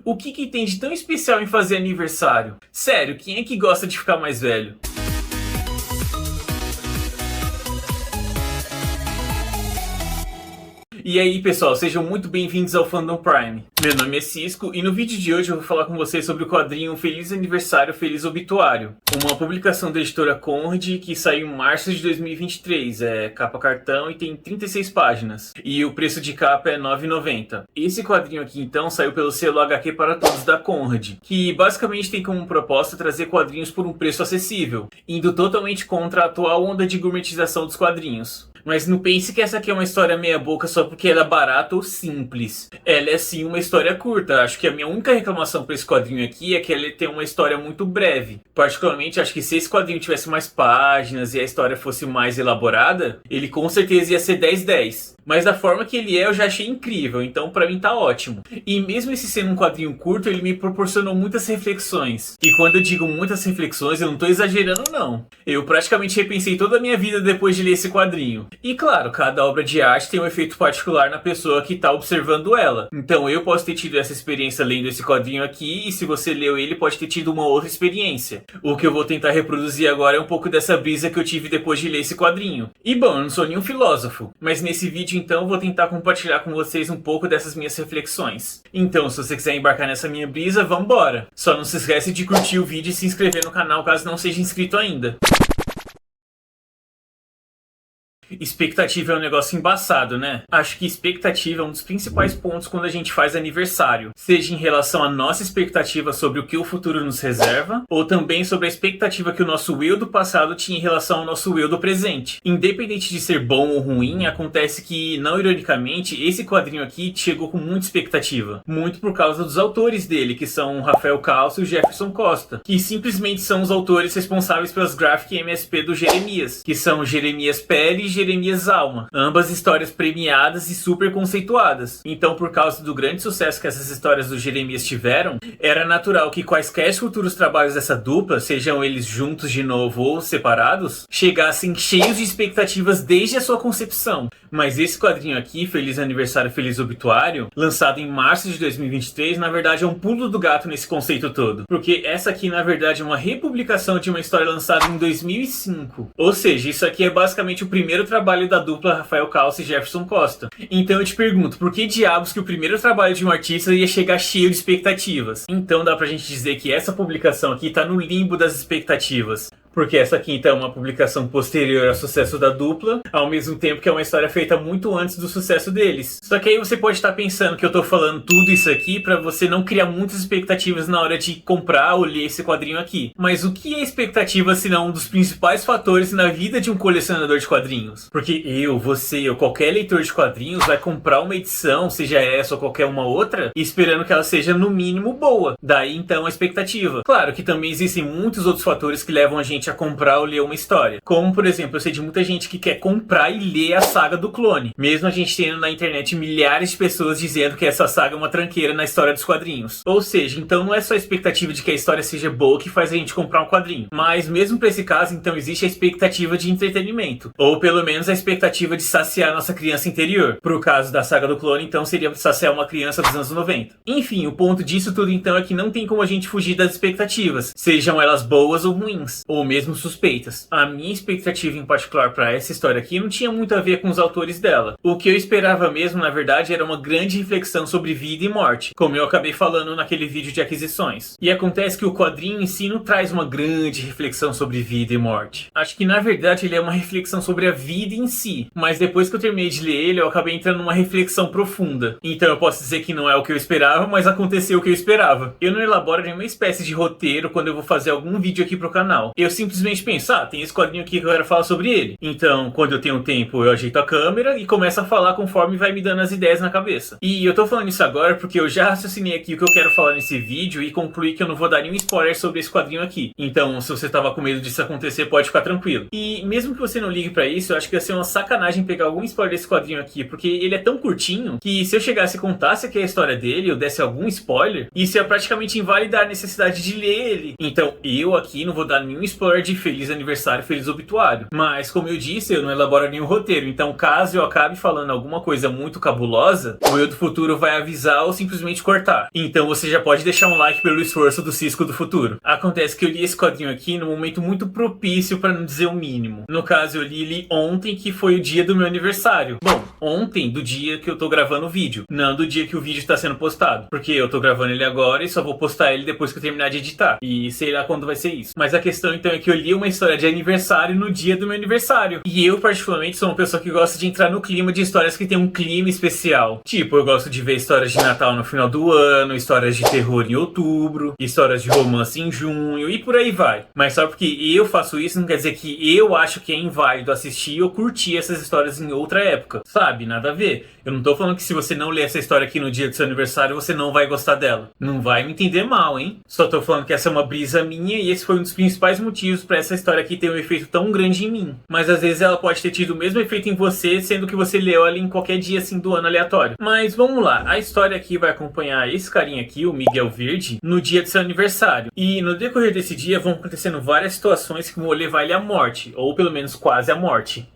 O que tem de tão especial em fazer aniversário? Sério, quem é que gosta de ficar mais velho? E aí pessoal, sejam muito bem-vindos ao Fandom Prime. Meu nome é Cisco e no vídeo de hoje eu vou falar com vocês sobre o quadrinho Feliz Aniversário, Feliz Obituário. Uma publicação da editora Conrad que saiu em março de 2023, é capa cartão e tem 36 páginas. E o preço de capa é R$ 9,90. Esse quadrinho aqui então saiu pelo selo HQ para Todos da Conrad, que basicamente tem como proposta trazer quadrinhos por um preço acessível, indo totalmente contra a atual onda de gourmetização dos quadrinhos. Mas não pense que essa aqui é uma história meia boca só porque ela é barata ou simples. Ela é sim uma história curta. Acho que a minha única reclamação para esse quadrinho aqui é que ele tem uma história muito breve. Particularmente, acho que se esse quadrinho tivesse mais páginas e a história fosse mais elaborada, ele com certeza ia ser 10/10. Mas da forma que ele é, eu já achei incrível, então pra mim tá ótimo. E mesmo esse sendo um quadrinho curto, ele me proporcionou muitas reflexões. E quando eu digo muitas reflexões, eu não tô exagerando não. Eu praticamente repensei toda a minha vida depois de ler esse quadrinho. E claro, cada obra de arte tem um efeito particular na pessoa que tá observando ela. Então eu posso ter tido essa experiência lendo esse quadrinho aqui, e se você leu ele, pode ter tido uma outra experiência. O que eu vou tentar reproduzir agora é um pouco dessa brisa que eu tive depois de ler esse quadrinho. E bom, eu não sou nenhum filósofo, mas nesse vídeo então eu vou tentar compartilhar com vocês um pouco dessas minhas reflexões. Então, se você quiser embarcar nessa minha brisa, vambora! Só não se esquece de curtir o vídeo e se inscrever no canal caso não seja inscrito ainda. Expectativa é um negócio embaçado, né? Acho que expectativa é um dos principais pontos quando a gente faz aniversário. Seja em relação à nossa expectativa sobre o que o futuro nos reserva, ou também sobre a expectativa que o nosso eu do passado tinha em relação ao nosso eu do presente. Independente de ser bom ou ruim, acontece que, não ironicamente, esse quadrinho aqui chegou com muita expectativa. Muito por causa dos autores dele, que são o Rafael Calço e o Jefferson Costa, que simplesmente são os autores responsáveis pelas Graphic MSP do Jeremias, que são Jeremias Pérez e Jeremias Alma, ambas histórias premiadas e super conceituadas. Então, por causa do grande sucesso que essas histórias do Jeremias tiveram, era natural que quaisquer futuros trabalhos dessa dupla, sejam eles juntos de novo ou separados, chegassem cheios de expectativas desde a sua concepção. Mas esse quadrinho aqui, Feliz Aniversário, Feliz Obituário, lançado em março de 2023, na verdade é um pulo do gato nesse conceito todo. Porque essa aqui, na verdade, é uma republicação de uma história lançada em 2005. Ou seja, isso aqui é basicamente o primeiro trabalho da dupla Rafael Calço e Jefferson Costa. Então eu te pergunto, por que diabos que o primeiro trabalho de um artista ia chegar cheio de expectativas? Então dá pra gente dizer que essa publicação aqui tá no limbo das expectativas. Porque essa aqui então é uma publicação posterior ao sucesso da dupla, ao mesmo tempo que é uma história feita muito antes do sucesso deles. Só que aí você pode estar pensando que eu tô falando tudo isso aqui pra você não criar muitas expectativas na hora de comprar ou ler esse quadrinho aqui. Mas o que é expectativa se não um dos principais fatores na vida de um colecionador de quadrinhos? Porque eu, você ou qualquer leitor de quadrinhos vai comprar uma edição, seja essa ou qualquer uma outra, esperando que ela seja no mínimo boa. Daí então a expectativa. Claro que também existem muitos outros fatores que levam a gente a comprar ou ler uma história. Como, por exemplo, eu sei de muita gente que quer comprar e ler a saga do Clone. Mesmo a gente tendo na internet milhares de pessoas dizendo que essa saga é uma tranqueira na história dos quadrinhos. Ou seja, então não é só a expectativa de que a história seja boa que faz a gente comprar um quadrinho. Mas mesmo para esse caso, então existe a expectativa de entretenimento. Ou pelo menos a expectativa de saciar a nossa criança interior. Pro caso da saga do Clone, então seria saciar uma criança dos anos 90. Enfim, o ponto disso tudo então é que não tem como a gente fugir das expectativas. Sejam elas boas ou ruins. Ou mesmo suspeitas. A minha expectativa em particular para essa história aqui não tinha muito a ver com os autores dela. O que eu esperava mesmo, na verdade, era uma grande reflexão sobre vida e morte, como eu acabei falando naquele vídeo de aquisições. E acontece que o quadrinho em si não traz uma grande reflexão sobre vida e morte. Acho que na verdade ele é uma reflexão sobre a vida em si, mas depois que eu terminei de ler ele, eu acabei entrando numa reflexão profunda. Então eu posso dizer que não é o que eu esperava, mas aconteceu o que eu esperava. Eu não elaboro nenhuma espécie de roteiro quando eu vou fazer algum vídeo aqui pro canal. Eu simplesmente penso, tem esse quadrinho aqui que eu quero falar sobre ele. Então, quando eu tenho tempo, eu ajeito a câmera e começo a falar conforme vai me dando as ideias na cabeça. E eu tô falando isso agora porque eu já raciocinei aqui o que eu quero falar nesse vídeo e concluí que eu não vou dar nenhum spoiler sobre esse quadrinho aqui. Então, se você tava com medo disso acontecer, pode ficar tranquilo. E mesmo que você não ligue pra isso, eu acho que ia ser uma sacanagem pegar algum spoiler desse quadrinho aqui, porque ele é tão curtinho que se eu chegasse e contasse aqui a história dele, eu desse algum spoiler, isso ia praticamente invalidar a necessidade de ler ele. Então, eu aqui não vou dar nenhum spoiler história de feliz aniversário, feliz obituário. Mas, como eu disse, eu não elaboro nenhum roteiro. Então, caso eu acabe falando alguma coisa muito cabulosa, o eu do futuro vai avisar ou simplesmente cortar. Então, você já pode deixar um like pelo esforço do Cisco do futuro. Acontece que eu li esse quadrinho aqui num momento muito propício, para não dizer o mínimo. No caso, eu li ele ontem, que foi o dia do meu aniversário. Bom, ontem do dia que eu tô gravando o vídeo, não do dia que o vídeo está sendo postado, porque eu tô gravando ele agora e só vou postar ele depois que eu terminar de editar, e sei lá quando vai ser isso. Mas a questão então é que eu li uma história de aniversário no dia do meu aniversário, e eu particularmente sou uma pessoa que gosta de entrar no clima de histórias que tem um clima especial. Tipo, eu gosto de ver histórias de Natal no final do ano, histórias de terror em outubro, histórias de romance em junho, e por aí vai. Mas só porque eu faço isso não quer dizer que eu acho que é inválido assistir ou curtir essas histórias em outra época, sabe? Nada a ver. Eu não tô falando que se você não ler essa história aqui no dia do seu aniversário, você não vai gostar dela. Não vai me entender mal, hein? Só tô falando que essa é uma brisa minha e esse foi um dos principais motivos pra essa história aqui ter um efeito tão grande em mim. Mas às vezes ela pode ter tido o mesmo efeito em você, sendo que você leu ela em qualquer dia assim do ano aleatório. Mas vamos lá, a história aqui vai acompanhar esse carinha aqui, o Miguel Verde, no dia do seu aniversário. E no decorrer desse dia vão acontecendo várias situações que vão levar ele à morte, ou pelo menos quase à morte.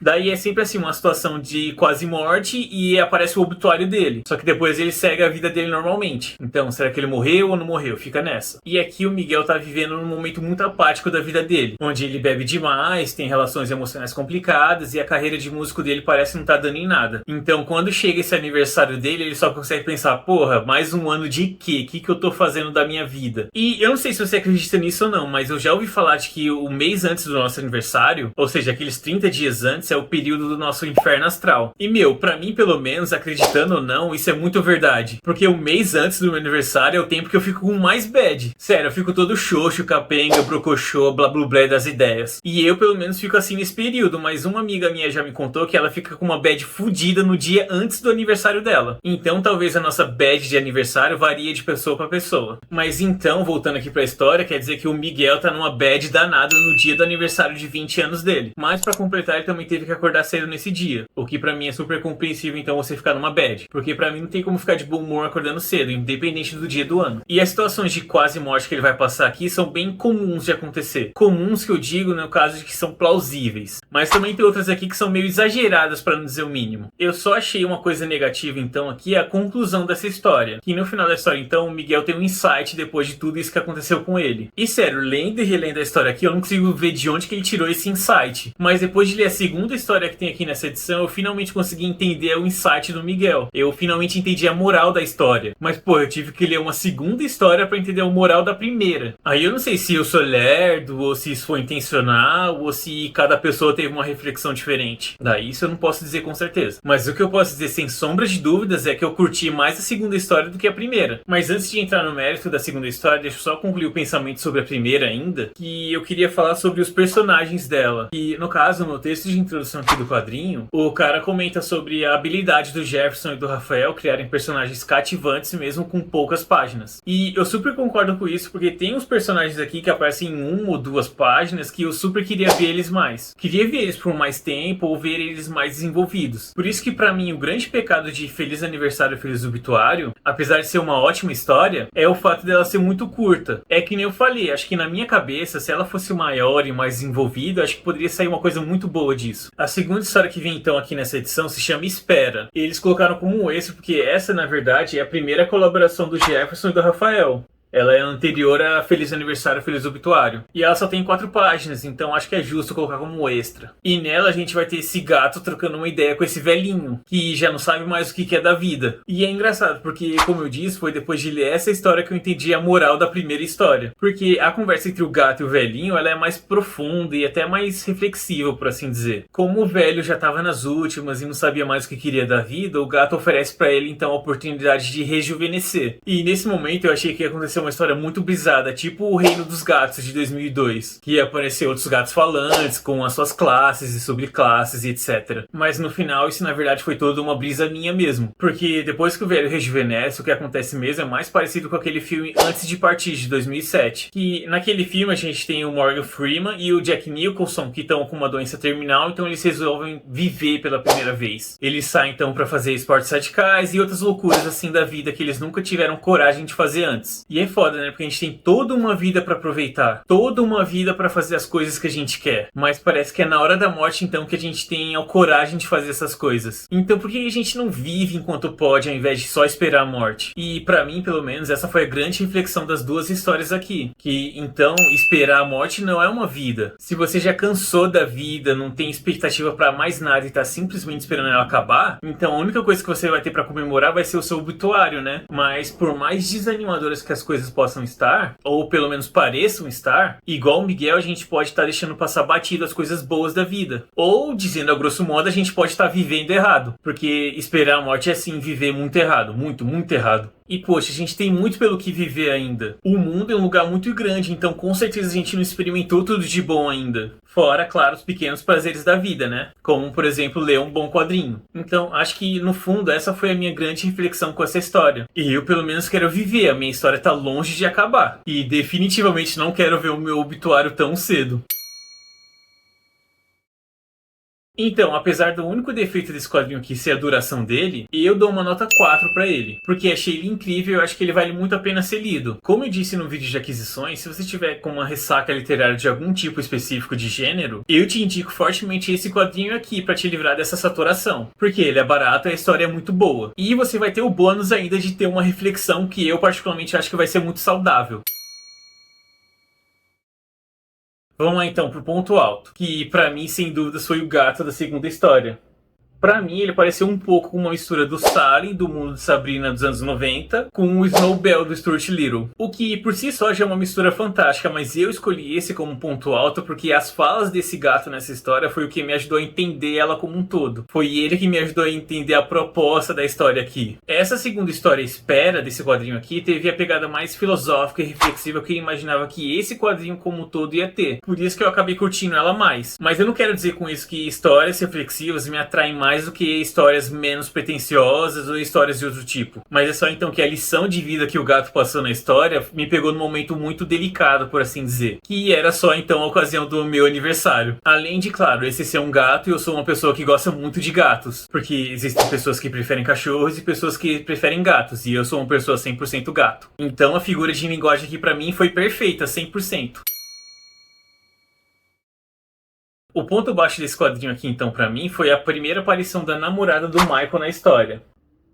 Daí é sempre assim, uma situação de quase morte e aparece o obituário dele. Só que depois ele segue a vida dele normalmente. Então, será que ele morreu ou não morreu? Fica nessa. E aqui o Miguel tá vivendo num momento muito apático da vida dele, onde ele bebe demais, tem relações emocionais complicadas e a carreira de músico dele parece não tá dando em nada. Então, quando chega esse aniversário dele, ele só consegue pensar, porra, mais um ano de quê? O que eu tô fazendo da minha vida? E eu não sei se você acredita nisso ou não, mas eu já ouvi falar de que o mês antes do nosso aniversário, ou seja, aqueles 30 dias antes, é o período do nosso inferno astral. E pra mim pelo menos, acreditando ou não, isso é muito verdade. Porque o mês antes do meu aniversário é o tempo que eu fico com mais bad. Sério, eu fico todo xoxo, capenga, brocochô, blá blá blá das ideias. E eu pelo menos fico assim nesse período, mas uma amiga minha já me contou que ela fica com uma bad fudida no dia antes do aniversário dela. Então talvez a nossa bad de aniversário varia de pessoa pra pessoa. Mas então, voltando aqui pra história, quer dizer que o Miguel tá numa bad danada no dia do aniversário de 20 anos dele. Mas pra completar, ele também teve que acordar cedo nesse dia, o que pra mim é super compreensível então você ficar numa bad, porque pra mim não tem como ficar de bom humor acordando cedo, independente do dia do ano. E as situações de quase morte que ele vai passar aqui são bem comuns de acontecer. Comuns que eu digo no caso de que são plausíveis, mas também tem outras aqui que são meio exageradas pra não dizer o mínimo. Eu só achei uma coisa negativa então aqui a conclusão dessa história, que no final da história então o Miguel tem um insight depois de tudo isso que aconteceu com ele. E sério, lendo e relendo a história aqui eu não consigo ver de onde que ele tirou esse insight, mas depois de ler a segunda história que tem aqui nessa edição, eu finalmente consegui entender o insight do Miguel. Eu finalmente entendi a moral da história. Mas, pô, eu tive que ler uma segunda história pra entender a moral da primeira. Aí eu não sei se eu sou lerdo, ou se isso foi intencional, ou se cada pessoa teve uma reflexão diferente. Daí isso eu não posso dizer com certeza. Mas o que eu posso dizer sem sombra de dúvidas é que eu curti mais a segunda história do que a primeira. Mas antes de entrar no mérito da segunda história, deixa eu só concluir o pensamento sobre a primeira ainda, que eu queria falar sobre os personagens dela. E, no caso, no texto de introdução aqui do quadrinho, o cara comenta sobre a habilidade do Jefferson e do Rafael criarem personagens cativantes mesmo com poucas páginas. E eu super concordo com isso, porque tem uns personagens aqui que aparecem em uma ou duas páginas que eu super queria ver eles mais. Queria ver eles por mais tempo ou ver eles mais desenvolvidos. Por isso que pra mim o grande pecado de Feliz Aniversário, Feliz Obituário, apesar de ser uma ótima história, é o fato dela ser muito curta. É que nem eu falei, acho que na minha cabeça, se ela fosse maior e mais desenvolvida, acho que poderia sair uma coisa muito boa disso. A segunda história que vem então aqui nessa edição se chama Espera. Eles colocaram como um extra porque essa, na verdade, é a primeira colaboração do Jefferson e do Rafael. Ela é anterior a Feliz Aniversário, Feliz Obituário. E ela só tem 4 páginas, então acho que é justo colocar como extra. E nela a gente vai ter esse gato trocando uma ideia com esse velhinho, que já não sabe mais o que é da vida. E é engraçado, porque, como eu disse, foi depois de ler essa história que eu entendi a moral da primeira história. Porque a conversa entre o gato e o velhinho, ela é mais profunda e até mais reflexiva, por assim dizer. Como o velho já estava nas últimas e não sabia mais o que queria da vida, o gato oferece para ele, então, a oportunidade de rejuvenescer. E nesse momento eu achei que ia acontecer uma história muito brisada, tipo o Reino dos Gatos de 2002, que ia aparecer outros gatos falantes com as suas classes e subclasses e etc. Mas no final isso na verdade foi toda uma brisa minha mesmo, porque depois que o velho rejuvenesce, o que acontece mesmo é mais parecido com aquele filme Antes de Partir de 2007, que naquele filme a gente tem o Morgan Freeman e o Jack Nicholson que estão com uma doença terminal, então eles resolvem viver pela primeira vez. Eles saem então para fazer esportes radicais e outras loucuras assim da vida que eles nunca tiveram coragem de fazer antes. E é é foda, né? Porque a gente tem toda uma vida pra aproveitar, toda uma vida pra fazer as coisas que a gente quer. Mas parece que é na hora da morte, então, que a gente tem a coragem de fazer essas coisas. Então, por que a gente não vive enquanto pode, ao invés de só esperar a morte? E pra mim, pelo menos, essa foi a grande reflexão das duas histórias aqui. Que, então, esperar a morte não é uma vida. Se você já cansou da vida, não tem expectativa pra mais nada e tá simplesmente esperando ela acabar, então a única coisa que você vai ter pra comemorar vai ser o seu obituário, né? Mas por mais desanimadoras que as coisas possam estar, ou pelo menos pareçam estar, igual o Miguel, a gente pode estar deixando passar batido as coisas boas da vida. Ou, dizendo a grosso modo, a gente pode estar vivendo errado. Porque esperar a morte é sim viver muito errado. Muito, muito errado. E poxa, a gente tem muito pelo que viver ainda. O mundo é um lugar muito grande, então com certeza a gente não experimentou tudo de bom ainda. Fora, claro, os pequenos prazeres da vida, né? Como, por exemplo, ler um bom quadrinho. Então, acho que, no fundo, essa foi a minha grande reflexão com essa história. E eu, pelo menos, quero viver. A minha história tá longe de acabar. E definitivamente não quero ver o meu obituário tão cedo. Então, apesar do único defeito desse quadrinho aqui ser a duração dele, eu dou uma nota 4 pra ele. Porque achei ele incrível e eu acho que ele vale muito a pena ser lido. Como eu disse no vídeo de aquisições, se você tiver com uma ressaca literária de algum tipo específico de gênero, eu te indico fortemente esse quadrinho aqui pra te livrar dessa saturação. Porque ele é barato e a história é muito boa. E você vai ter o bônus ainda de ter uma reflexão que eu particularmente acho que vai ser muito saudável. Vamos lá então pro ponto alto, que pra mim sem dúvidas foi o gato da segunda história. Pra mim, ele pareceu um pouco com uma mistura do Salem, do mundo de Sabrina dos anos 90, com o Snowbell do Stuart Little. O que, por si só, já é uma mistura fantástica, mas eu escolhi esse como ponto alto porque as falas desse gato nessa história foi o que me ajudou a entender ela como um todo. Foi ele que me ajudou a entender a proposta da história aqui. Essa segunda história Espera, desse quadrinho aqui, teve a pegada mais filosófica e reflexiva que eu imaginava que esse quadrinho como um todo ia ter. Por isso que eu acabei curtindo ela mais. Mas eu não quero dizer com isso que histórias reflexivas me atraem mais do que histórias menos pretensiosas ou histórias de outro tipo. Mas é só então que a lição de vida que o gato passou na história me pegou num momento muito delicado, por assim dizer. Que era só então a ocasião do meu aniversário. Além de, claro, esse ser um gato e eu sou uma pessoa que gosta muito de gatos. Porque existem pessoas que preferem cachorros e pessoas que preferem gatos. E eu sou uma pessoa 100% gato. Então a figura de linguagem aqui pra mim foi perfeita, 100%. O ponto baixo desse quadrinho aqui, então, pra mim, foi a primeira aparição da namorada do Michael na história.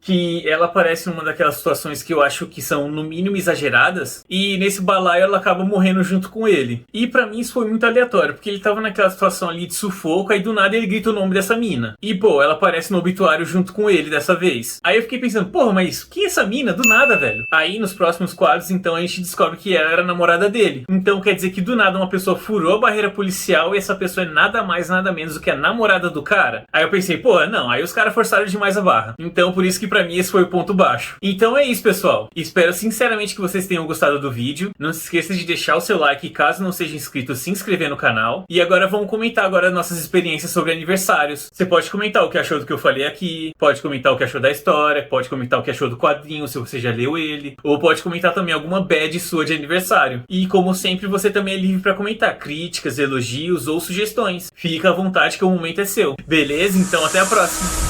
Que ela aparece numa daquelas situações que eu acho que são, no mínimo, exageradas. E nesse balaio ela acaba morrendo junto com ele. E pra mim isso foi muito aleatório, porque ele tava naquela situação ali de sufoco, aí do nada ele grita o nome dessa mina. E pô, ela aparece no obituário junto com ele dessa vez. Aí eu fiquei pensando, porra, mas quem é essa mina? Do nada, velho. Aí nos próximos quadros, então, a gente descobre que ela era a namorada dele. Então quer dizer que do nada uma pessoa furou a barreira policial e essa pessoa é nada mais, nada menos do que a namorada do cara. Aí eu pensei, porra, não, aí os caras forçaram demais a barra. Então por isso que pra mim esse foi o ponto baixo. Então é isso, pessoal. Espero sinceramente que vocês tenham gostado do vídeo. Não se esqueça de deixar o seu like e, caso não seja inscrito, se inscrever no canal. E agora vamos comentar agora nossas experiências sobre aniversários. Você pode comentar o que achou do que eu falei aqui, pode comentar o que achou da história, pode comentar o que achou do quadrinho, se você já leu ele, ou pode comentar também alguma bad sua de aniversário. E como sempre, você também é livre para comentar críticas, elogios ou sugestões. Fica à vontade que o momento é seu. Beleza? Então até a próxima.